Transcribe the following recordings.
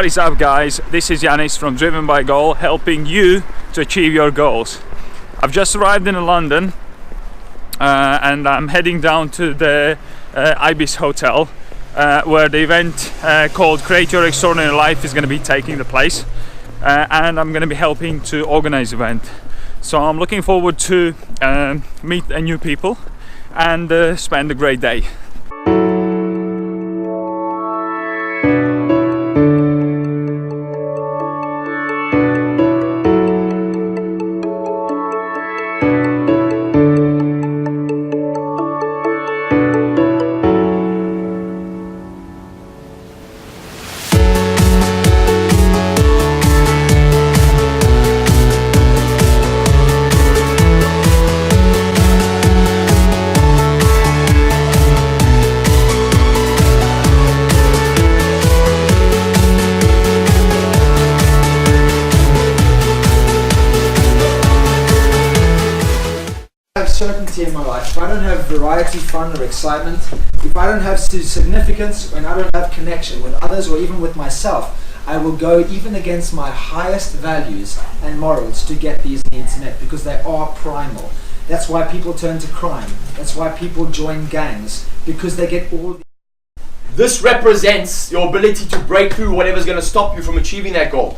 What is up, guys? This is Janis from Driven by Goal, helping you to achieve your goals. I've just arrived in London and I'm heading down to the Ibis Hotel where the event called Create Your Extraordinary Life is going to be taking the place, and I'm going to be helping to organize the event. So I'm looking forward to meet new people and spend a great day. Certainty in my life, if I don't have variety, fun or excitement, if I don't have significance, when I don't have connection with others or even with myself, I will go even against my highest values and morals to get these needs met, because they are primal. That's why people turn to crime. That's why people join gangs, because they get all This represents your ability to break through whatever's going to stop you from achieving that goal.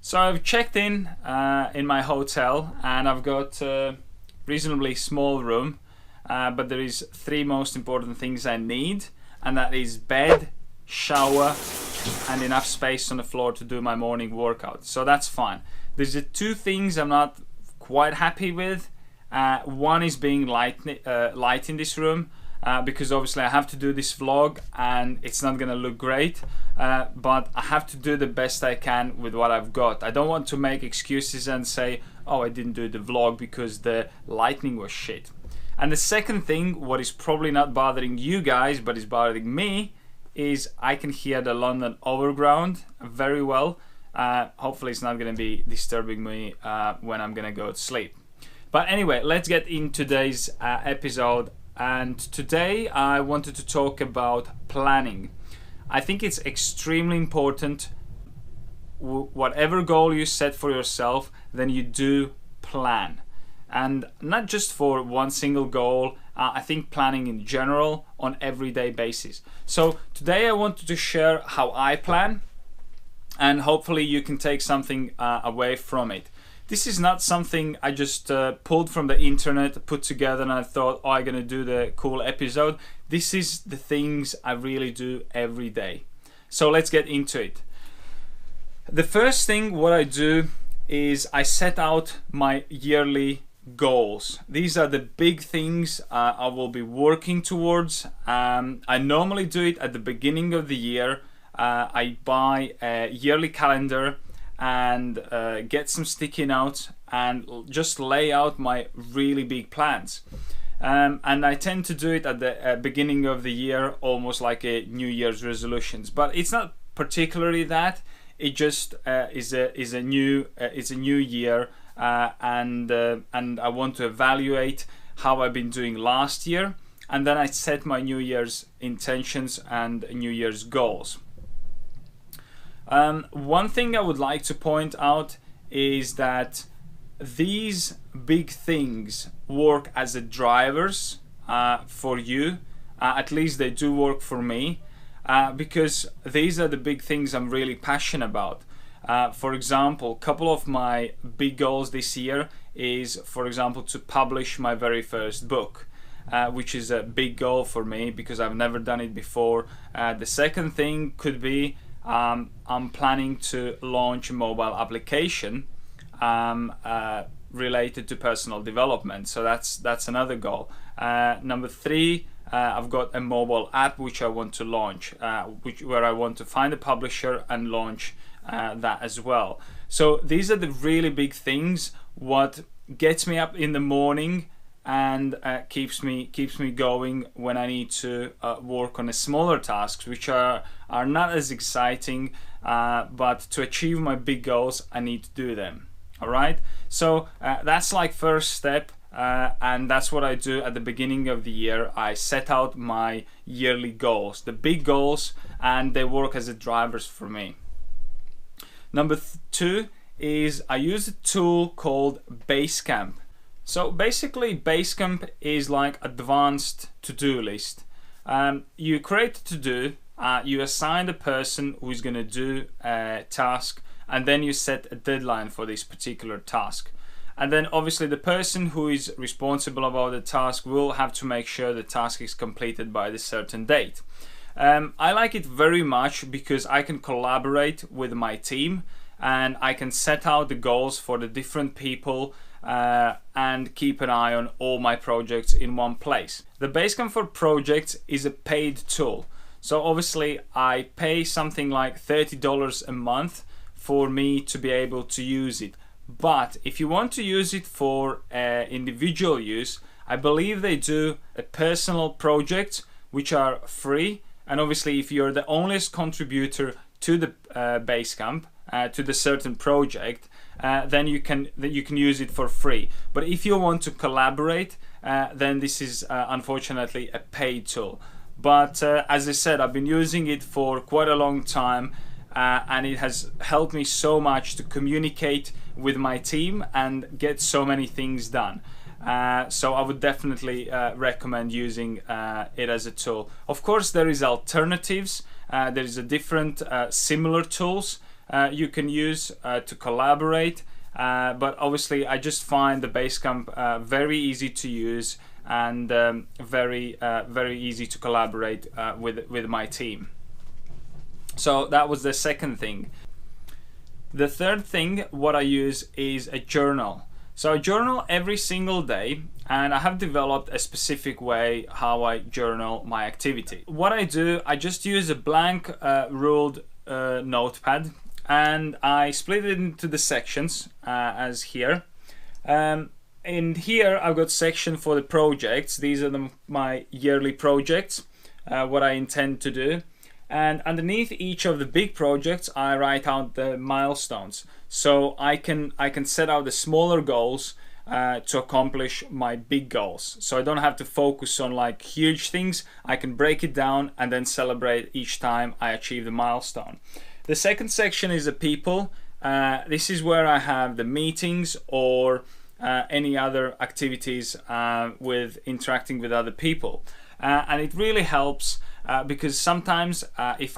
So I've checked in my hotel, and I've got a reasonably small room, but there is three most important things I need, and that is bed, shower, and enough space on the floor to do my morning workout. So that's fine. There's the two things I'm not quite happy with. One is being light in this room, because obviously I have to do this vlog and it's not gonna look great, but I have to do the best I can with what I've got. I don't want to make excuses and say, oh, I didn't do the vlog because the lighting was shit. And the second thing, what is probably not bothering you guys but is bothering me, is I can hear the London Overground very well. Hopefully it's not gonna be disturbing me when I'm gonna go to sleep. But anyway, let's get into today's episode. And today I wanted to talk about planning. I think it's extremely important, whatever goal you set for yourself, then you do plan. And not just for one single goal, I think planning in general on everyday basis. So today I wanted to share how I plan, and hopefully you can take something away from it. This is not something I just pulled from the internet, put together, and I thought, oh, I'm gonna do the cool episode. This is the things I really do every day. So let's get into it. The first thing what I do is I set out my yearly goals. These are the big things I will be working towards. I normally do it at the beginning of the year. I buy a yearly calendar and get some sticky notes and just lay out my really big plans, and I tend to do it at the beginning of the year, almost like a New Year's resolutions, but it's not particularly that. It just is a new year, and I want to evaluate how I've been doing last year, and then I set my New Year's intentions and New Year's goals. One thing I would like to point out is that these big things work as a drivers for you. At least they do work for me, because these are the big things I'm really passionate about. For example, a couple of my big goals this year is, for example, to publish my very first book. Which is a big goal for me because I've never done it before. The second thing could be I'm planning to launch a mobile application related to personal development. So that's another goal. Number 3, I've got a mobile app which I want to launch, where I want to find a publisher and launch that as well. So these are the really big things, what gets me up in the morning and keeps me going when I need to work on the smaller tasks, which are not as exciting, but to achieve my big goals I need to do them. All right, so that's like first step, and that's what I do at the beginning of the year. I set out my yearly goals, the big goals, and they work as a drivers for me. Number 2 is I use a tool called Basecamp. So basically Basecamp is like advanced to-do list. You create a to-do, you assign the person who's going to do a task, and then you set a deadline for this particular task. And then obviously the person who is responsible about the task will have to make sure the task is completed by the certain date. I like it very much because I can collaborate with my team and I can set out the goals for the different people and keep an eye on all my projects in one place. The Basecamp for projects is a paid tool. So obviously I pay something like $30 a month for me to be able to use it. But if you want to use it for individual use, I believe they do a personal project which are free. And obviously if you're the only contributor to the Basecamp, to the certain project, then you can use it for free. But if you want to collaborate, then this is unfortunately a paid tool. But as I said, I've been using it for quite a long time, and it has helped me so much to communicate with my team and get so many things done. So I would definitely recommend using it as a tool. Of course, there is alternatives. There is a different similar tools you can use to collaborate, but obviously I just find the Basecamp very easy to use and very easy to collaborate with my team. So that was the second thing. The third thing what I use is a journal. So I journal every single day, and I have developed a specific way how I journal my activity. What I do, I just use a blank ruled notepad, and I split it into the sections as here. In here I've got section for the projects. These are my yearly projects, what I intend to do. And underneath each of the big projects I write out the milestones, so I can set out the smaller goals to accomplish my big goals. So I don't have to focus on like huge things. I can break it down and then celebrate each time I achieve the milestone. The second section is the people. This is where I have the meetings or any other activities with interacting with other people, and it really helps. Because sometimes if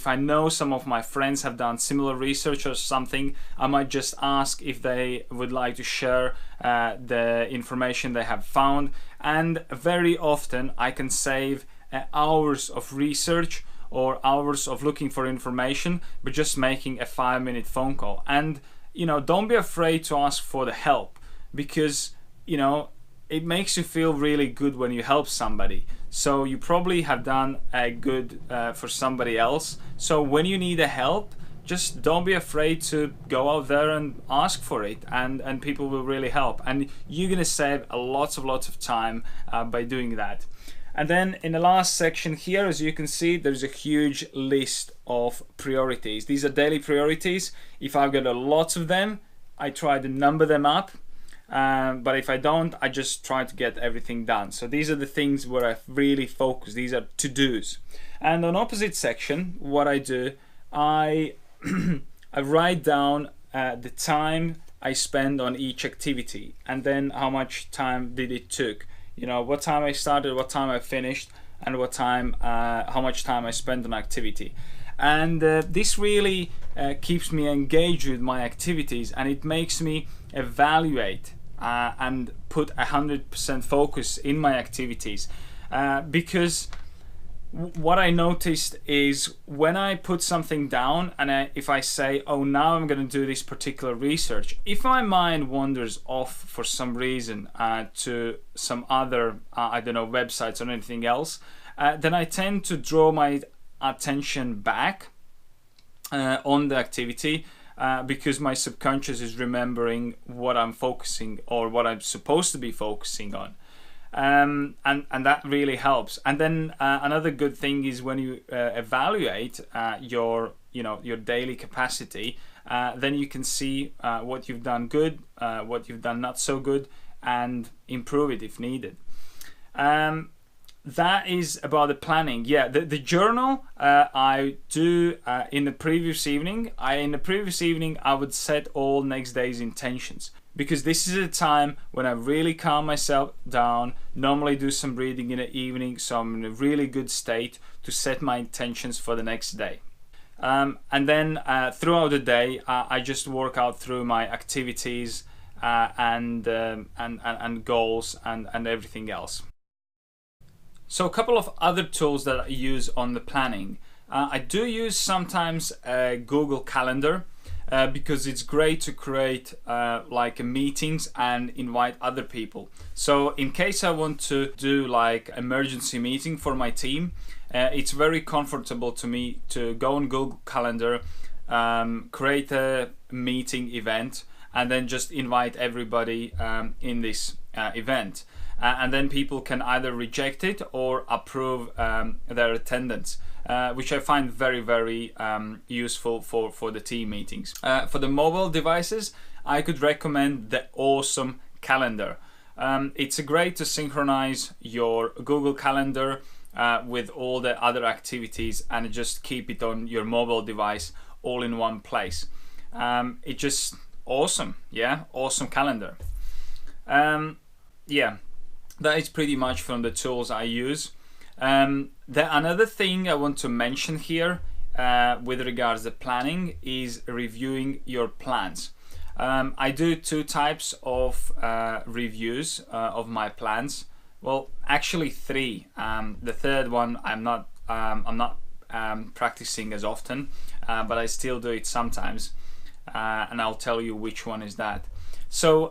I know some of my friends have done similar research or something, I might just ask if they would like to share the information they have found, and very often I can save hours of research or hours of looking for information by just making a 5-minute phone call. And don't be afraid to ask for the help, because it makes you feel really good when you help somebody. So you probably have done a good for somebody else. So when you need a help, just don't be afraid to go out there and ask for it, and people will really help. And you're gonna save lots of time by doing that. And then in the last section here, as you can see, there's a huge list of priorities. These are daily priorities. If I've got a lot of them, I try to number them up. But if I don't, I just try to get everything done. So these are the things where I really focus. These are to-dos. And on opposite section, what I do, I write down the time I spend on each activity, and then how much time did it took. What time I started, what time I finished, and what time, how much time I spent on activity. And this really keeps me engaged with my activities, and it makes me evaluate and put 100% focus in my activities, because what I noticed is when I put something down and if I say, oh, now I'm going to do this particular research, if my mind wanders off for some reason to some other, I don't know, websites or anything else, then I tend to draw my attention back on the activity because my subconscious is remembering what I'm focusing or what I'm supposed to be focusing on. And that really helps. And then another good thing is when you evaluate your daily capacity, then you can see what you've done good, what you've done not so good, and improve it if needed. That is about the planning. Yeah, the journal I do in the previous evening. I would set all next day's intentions, because this is a time when I really calm myself down, normally do some reading in the evening, so I'm in a really good state to set my intentions for the next day. And then throughout the day, I just work out through my activities and goals and everything else. So a couple of other tools that I use on the planning. I do use sometimes a Google Calendar, because it's great to create like meetings and invite other people. So in case I want to do like emergency meeting for my team, it's very comfortable to me to go on Google Calendar, create a meeting event, and then just invite everybody in this event. And then people can either reject it or approve their attendance. Which I find very, very useful for the team meetings. For the mobile devices, I could recommend the Awesome Calendar. It's great to synchronize your Google Calendar with all the other activities and just keep it on your mobile device all in one place. It's just awesome, yeah, Awesome Calendar. Yeah, that is pretty much from the tools I use. Another thing I want to mention here with regards to planning is reviewing your plans. I do two types of reviews of my plans. Well, actually three. The third one I'm not practicing as often, but I still do it sometimes, and I'll tell you which one is that. So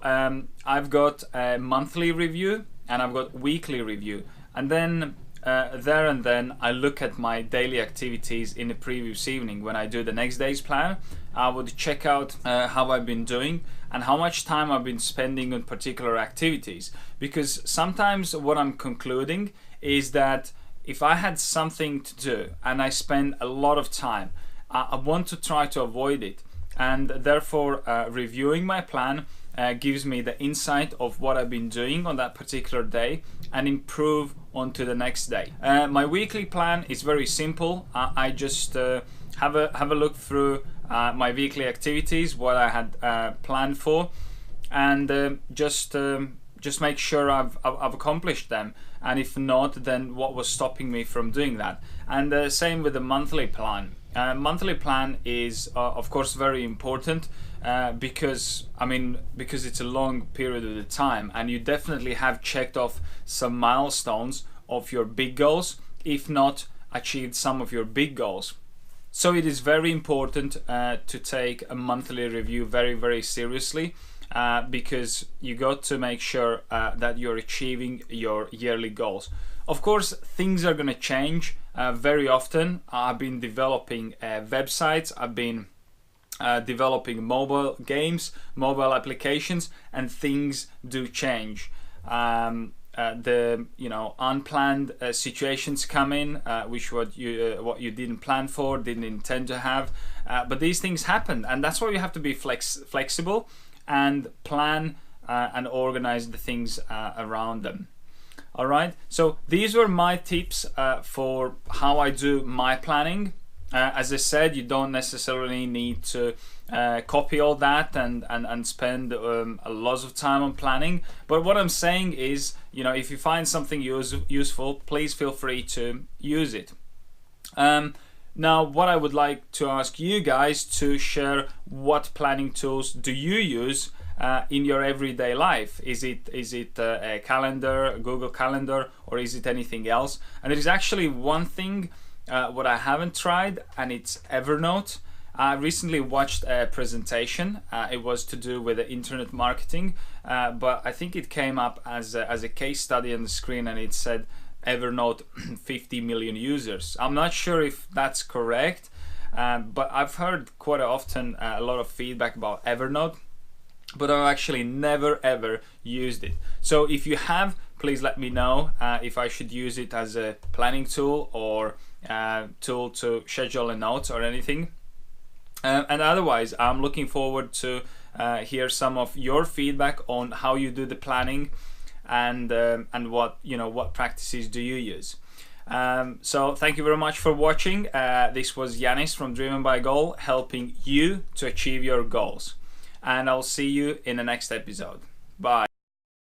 I've got a monthly review and I've got weekly review, and then then I look at my daily activities in the previous evening. When I do the next day's plan, I would check out how I've been doing and how much time I've been spending on particular activities, because sometimes what I'm concluding is that if I had something to do and I spend a lot of time, I want to try to avoid it, and therefore reviewing my plan gives me the insight of what I've been doing on that particular day and improve on to the next day. My weekly plan is very simple. I just have a look through my weekly activities, what I had planned for, and just make sure I've accomplished them, and if not, then what was stopping me from doing that. And same with the monthly plan. Monthly plan is of course very important because it's a long period of the time, and you definitely have checked off some milestones of your big goals, if not achieved some of your big goals. So it is very important to take a monthly review very, very seriously, because you got to make sure that you're achieving your yearly goals. Of course, things are going to change very often. I've been developing websites, I've been developing mobile games, mobile applications, and things do change. Unplanned situations come in, which what you didn't plan for, didn't intend to have, but these things happen, and that's why you have to be flexible and plan and organize the things around them. All right, so these were my tips for how I do my planning. As I said, you don't necessarily need to copy all that and spend a lot of time on planning. But what I'm saying is, if you find something useful, please feel free to use it. Now, what I would like to ask you guys to share, what planning tools do you use in your everyday life? Is it a calendar, a Google Calendar, or is it anything else? And there is actually one thing what I haven't tried, and it's Evernote. I recently watched a presentation. It was to do with the internet marketing, but I think it came up as a case study on the screen, and it said Evernote 50 million users. I'm not sure if that's correct, but I've heard quite often a lot of feedback about Evernote, but I've actually never ever used it. So if you have, please let me know if I should use it as a planning tool or tool to schedule a notes or anything. And otherwise, I'm looking forward to hear some of your feedback on how you do the planning, and what practices do you use. So thank you very much for watching. This was Janis from Driven by Goal, helping you to achieve your goals, and I'll see you in the next episode. Bye.